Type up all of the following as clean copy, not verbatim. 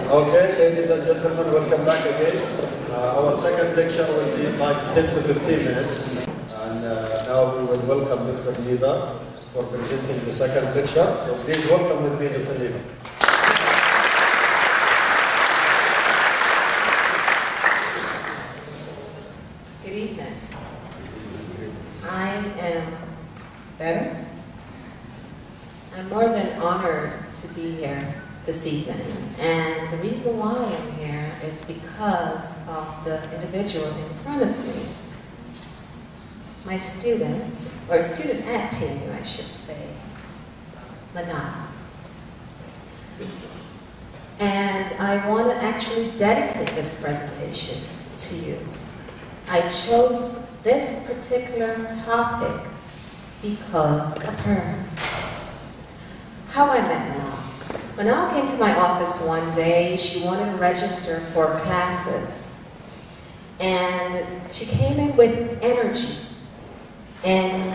Okay, ladies and gentlemen, welcome back again. Our second lecture will be like 10 to 15 minutes. And now we will welcome Dr. Neva for presenting the second lecture. So please welcome with me Dr. Neva. Good evening. I am better. I'm more than honored to be here this evening, and the reason why I'm here is because of the individual in front of me. My student, or student at PNU, I should say, Manal. And I want to actually dedicate this presentation to you. I chose this particular topic because of her. How I met Manal. Manal came to my office one day. She wanted to register for classes. And she came in with energy. And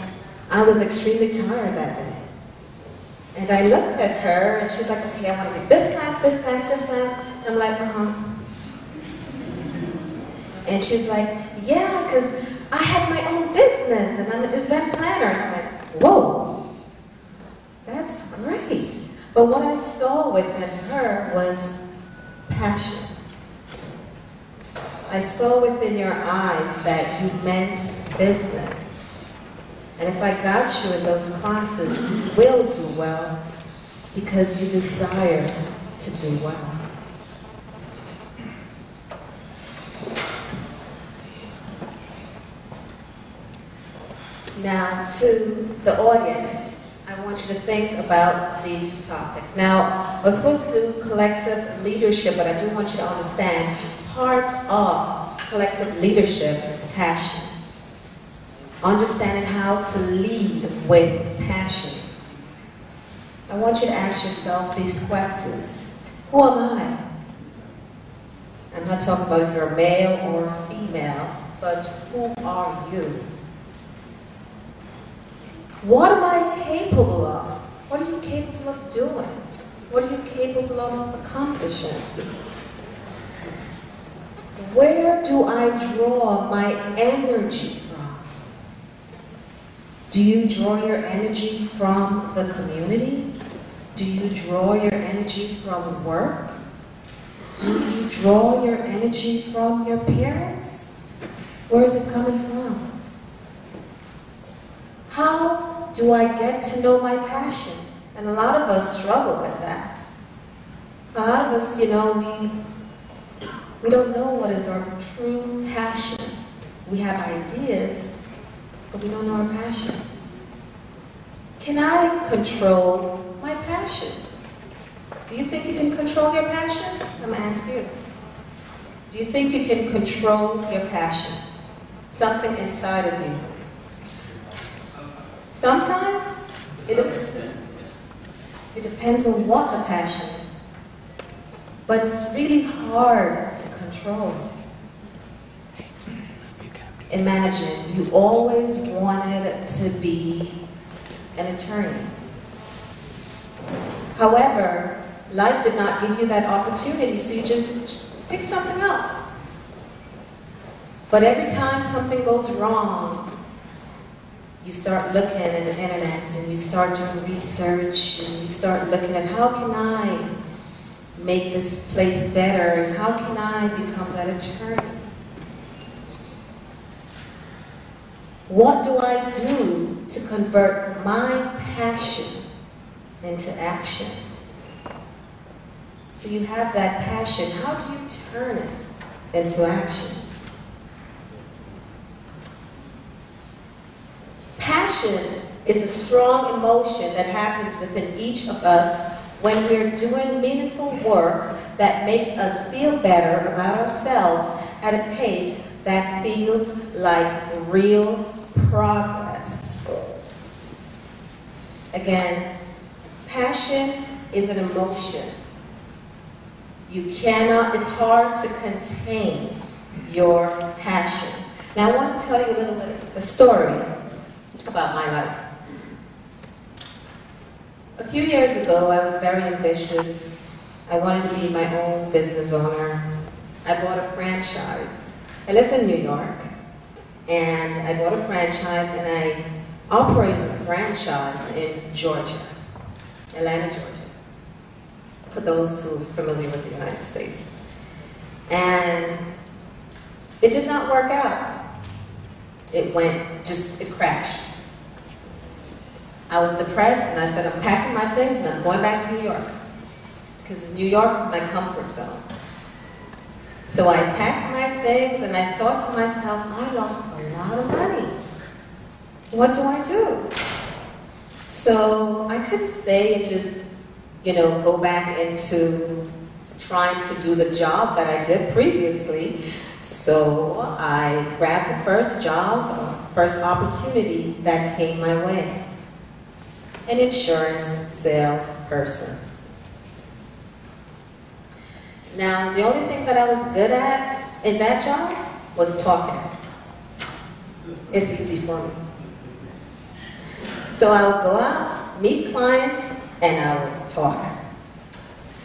I was extremely tired that day. And I looked at her and she's like, okay, I want to get this class, this class, this class. And I'm like, And she's like, yeah, because I have my own business and I'm an event planner. And I'm like, whoa, that's great. But what I saw within her was passion. I saw within your eyes that you meant business. And if I got you in those classes, you will do well because you desire to do well. Now, to the audience, I want you to think about these topics. Now, I was supposed to do collective leadership, but I do want you to understand, part of collective leadership is passion. Understanding how to lead with passion. I want you to ask yourself these questions. Who am I? I'm not talking about if you're a male or female, but who are you? What am I capable of? What are you capable of doing? What are you capable of accomplishing? Where do I draw my energy from? Do you draw your energy from the community? Do you draw your energy from work? Do you draw your energy from your parents? Where is it coming from? How do I get to know my passion? And a lot of us struggle with that. A lot of us, we don't know what is our true passion. We have ideas, but we don't know our passion. Can I control my passion? Do you think you can control your passion? I'm going to ask you. Do you think you can control your passion? Something inside of you. Sometimes it depends on what the passion is. But it's really hard to control. Imagine you always wanted to be an attorney. However, life did not give you that opportunity, so you just pick something else. But every time something goes wrong, you start looking at the internet and you start doing research and you start looking at how can I make this place better and how can I become that attorney? What do I do to convert my passion into action? So you have that passion, how do you turn it into action? Passion is a strong emotion that happens within each of us when we're doing meaningful work that makes us feel better about ourselves at a pace that feels like real progress. Again, passion is an emotion. It's hard to contain your passion. Now I want to tell you a little bit of a story about my life. A few years ago, I was very ambitious. I wanted to be my own business owner. I bought a franchise. I lived in New York, and I bought a franchise, and I operated a franchise in Georgia, Atlanta, Georgia, for those who are familiar with the United States. And it did not work out. It crashed. I was depressed, and I said, I'm packing my things and I'm going back to New York, because New York is my comfort zone. So I packed my things, and I thought to myself, I lost a lot of money. What do I do? So I couldn't stay and just, go back into trying to do the job that I did previously. So I grabbed the first job, first opportunity that came my way. An insurance salesperson. Now, the only thing that I was good at in that job was talking. It's easy for me. So I would go out, meet clients, and I would talk.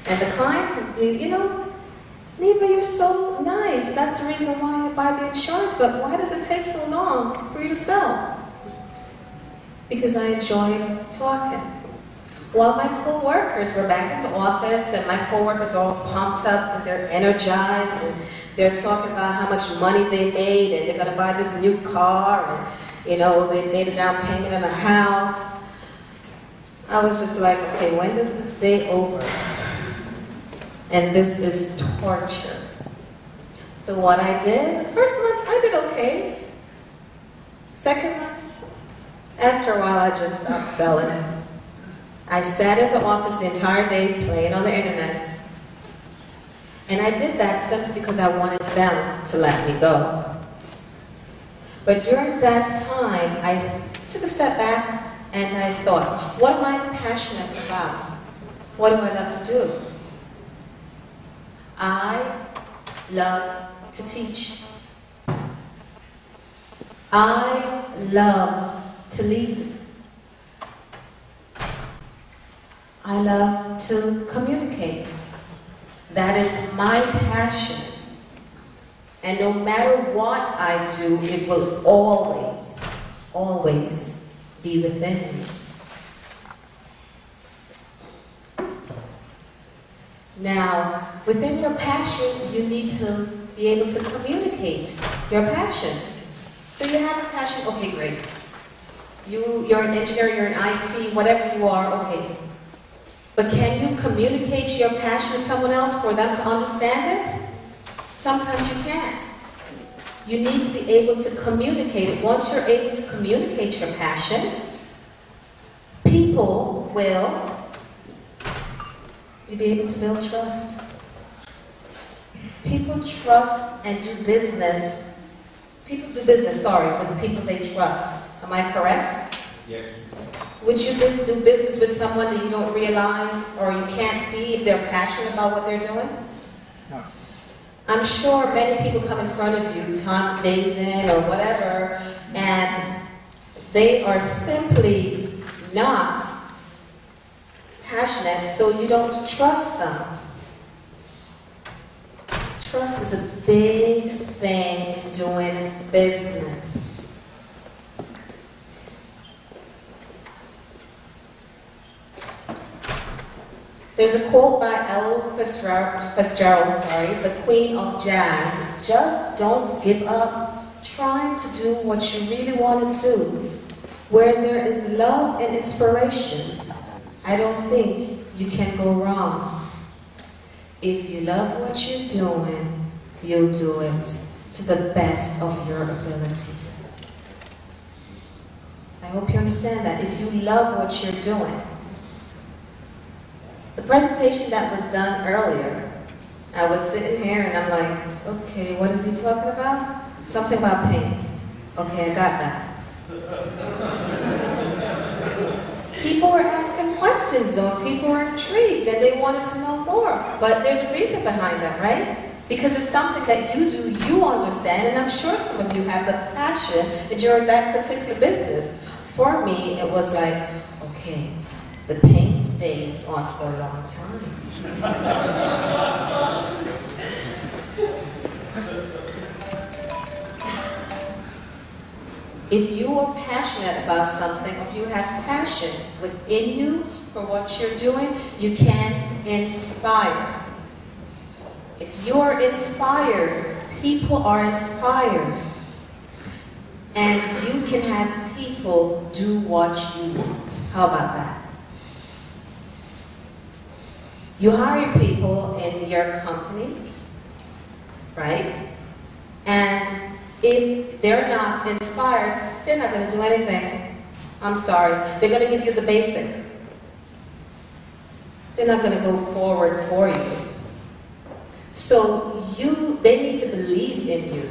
And the client would be, Neva, you're so nice. That's the reason why I buy the insurance, but why does it take so long for you to sell? Because I enjoy talking. While my co-workers were back at the office, and my co-workers are all pumped up and they're energized, and they're talking about how much money they made, and they're going to buy this new car, and they made a down payment on a house. I was just like, okay, when does this day over? And this is torture. So what I did, the first month I did okay. Second month, after a while I just stopped selling. I sat in the office the entire day playing on the internet. And I did that simply because I wanted them to let me go. But during that time, I took a step back and I thought, what am I passionate about? What do I love to do? I love to teach. I love to lead. I love to communicate. That is my passion. And no matter what I do, it will always, always be within me. Now, within your passion, you need to be able to communicate your passion. So you have a passion, okay, great. You're an engineer, you're an IT, whatever you are, okay. But can you communicate your passion to someone else for them to understand it? Sometimes you can't. You need to be able to communicate it. Once you're able to communicate your passion, people will be able to build trust. People trust and do business. People do business, with the people they trust. Am I correct? Yes. Would you do business with someone that you don't realize or you can't see if they're passionate about what they're doing? No. I'm sure many people come in front of you, days in or whatever, and they are simply not passionate, so you don't trust them. Trust is a big thing in doing business. There's a quote by Ella Fitzgerald, the queen of jazz. Just don't give up trying to do what you really want to do. Where there is love and inspiration, I don't think you can go wrong. If you love what you're doing, you'll do it to the best of your ability. I hope you understand that. If you love what you're doing. The presentation that was done earlier, I was sitting here and I'm like, okay, what is he talking about? Something about paint. Okay, I got that. People were asking questions, so people were intrigued and they wanted to know more. But there's a reason behind that, right? Because it's something that you do, you understand, and I'm sure some of you have the passion that you're in that particular business. For me, it was like, okay, the paint stays on for a long time. If you are passionate about something, if you have passion within you for what you're doing, you can inspire. If you are inspired, people are inspired. And you can have people do what you want. How about that? You hire people in your companies, right? And if they're not inspired, they're not going to do anything. I'm sorry. They're going to give you the basic. They're not going to go forward for you. So they need to believe in you.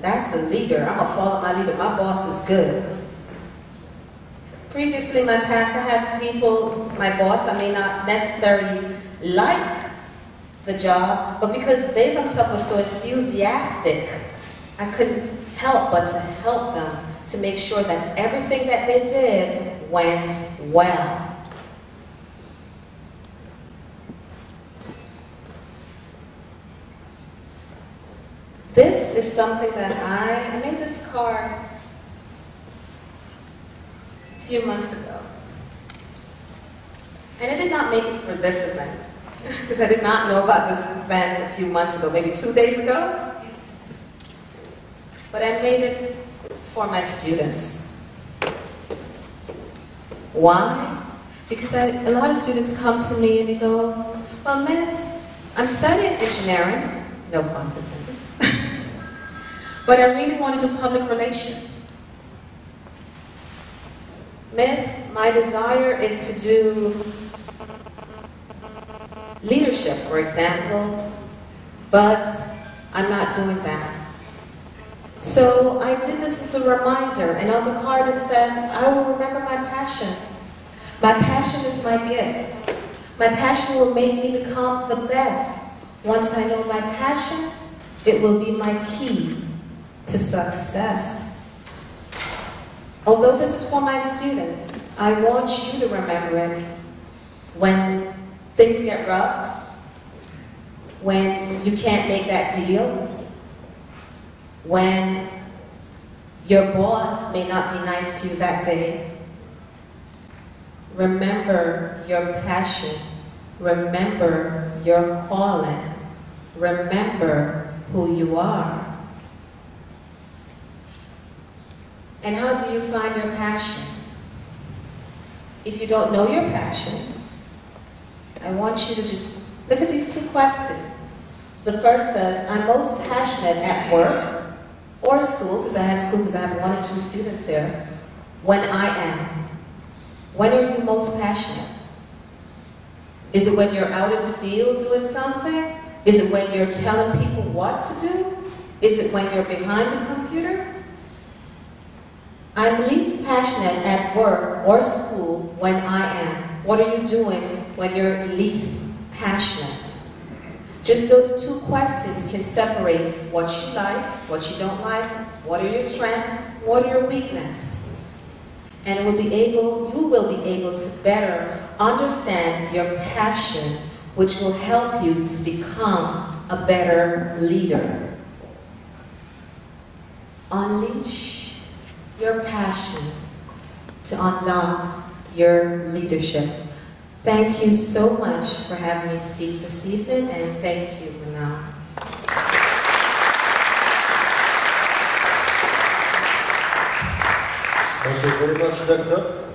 That's the leader. I'm going to follow my leader. My boss is good. Previously, in my past, I had people, my boss, I may not necessarily like the job, but because they themselves were so enthusiastic, I couldn't help but to help them to make sure that everything that they did went well. This is something that I made this card a few months ago. And I did not make it for this event, because I did not know about this event a few months ago, maybe 2 days ago. But I made it for my students. Why? Because a lot of students come to me and they go, well, Miss, I'm studying engineering, no pun intended. But I really want to do public relations. Miss, my desire is to do leadership, for example, but I'm not doing that. So I did this as a reminder, and on the card it says, I will remember my passion. My passion is my gift. My passion will make me become the best. Once I know my passion, it will be my key to success. Although this is for my students, I want you to remember it when things get rough, when you can't make that deal, when your boss may not be nice to you that day. Remember your passion. Remember your calling. Remember who you are. And how do you find your passion? If you don't know your passion, I want you to just look at these two questions. The first says, I'm most passionate at work or school, because I had school because I have 1 or 2 students there, when I am. When are you most passionate? Is it when you're out in the field doing something? Is it when you're telling people what to do? Is it when you're behind a computer? I'm least passionate at work or school when I am. What are you doing when you're least passionate? Just those 2 questions can separate what you like, what you don't like, what are your strengths, what are your weaknesses. And you will be able to better understand your passion, which will help you to become a better leader. Unleash your passion to unlock your leadership. Thank you so much for having me speak this evening, and thank you, Manal. Thank you very much, Doctor.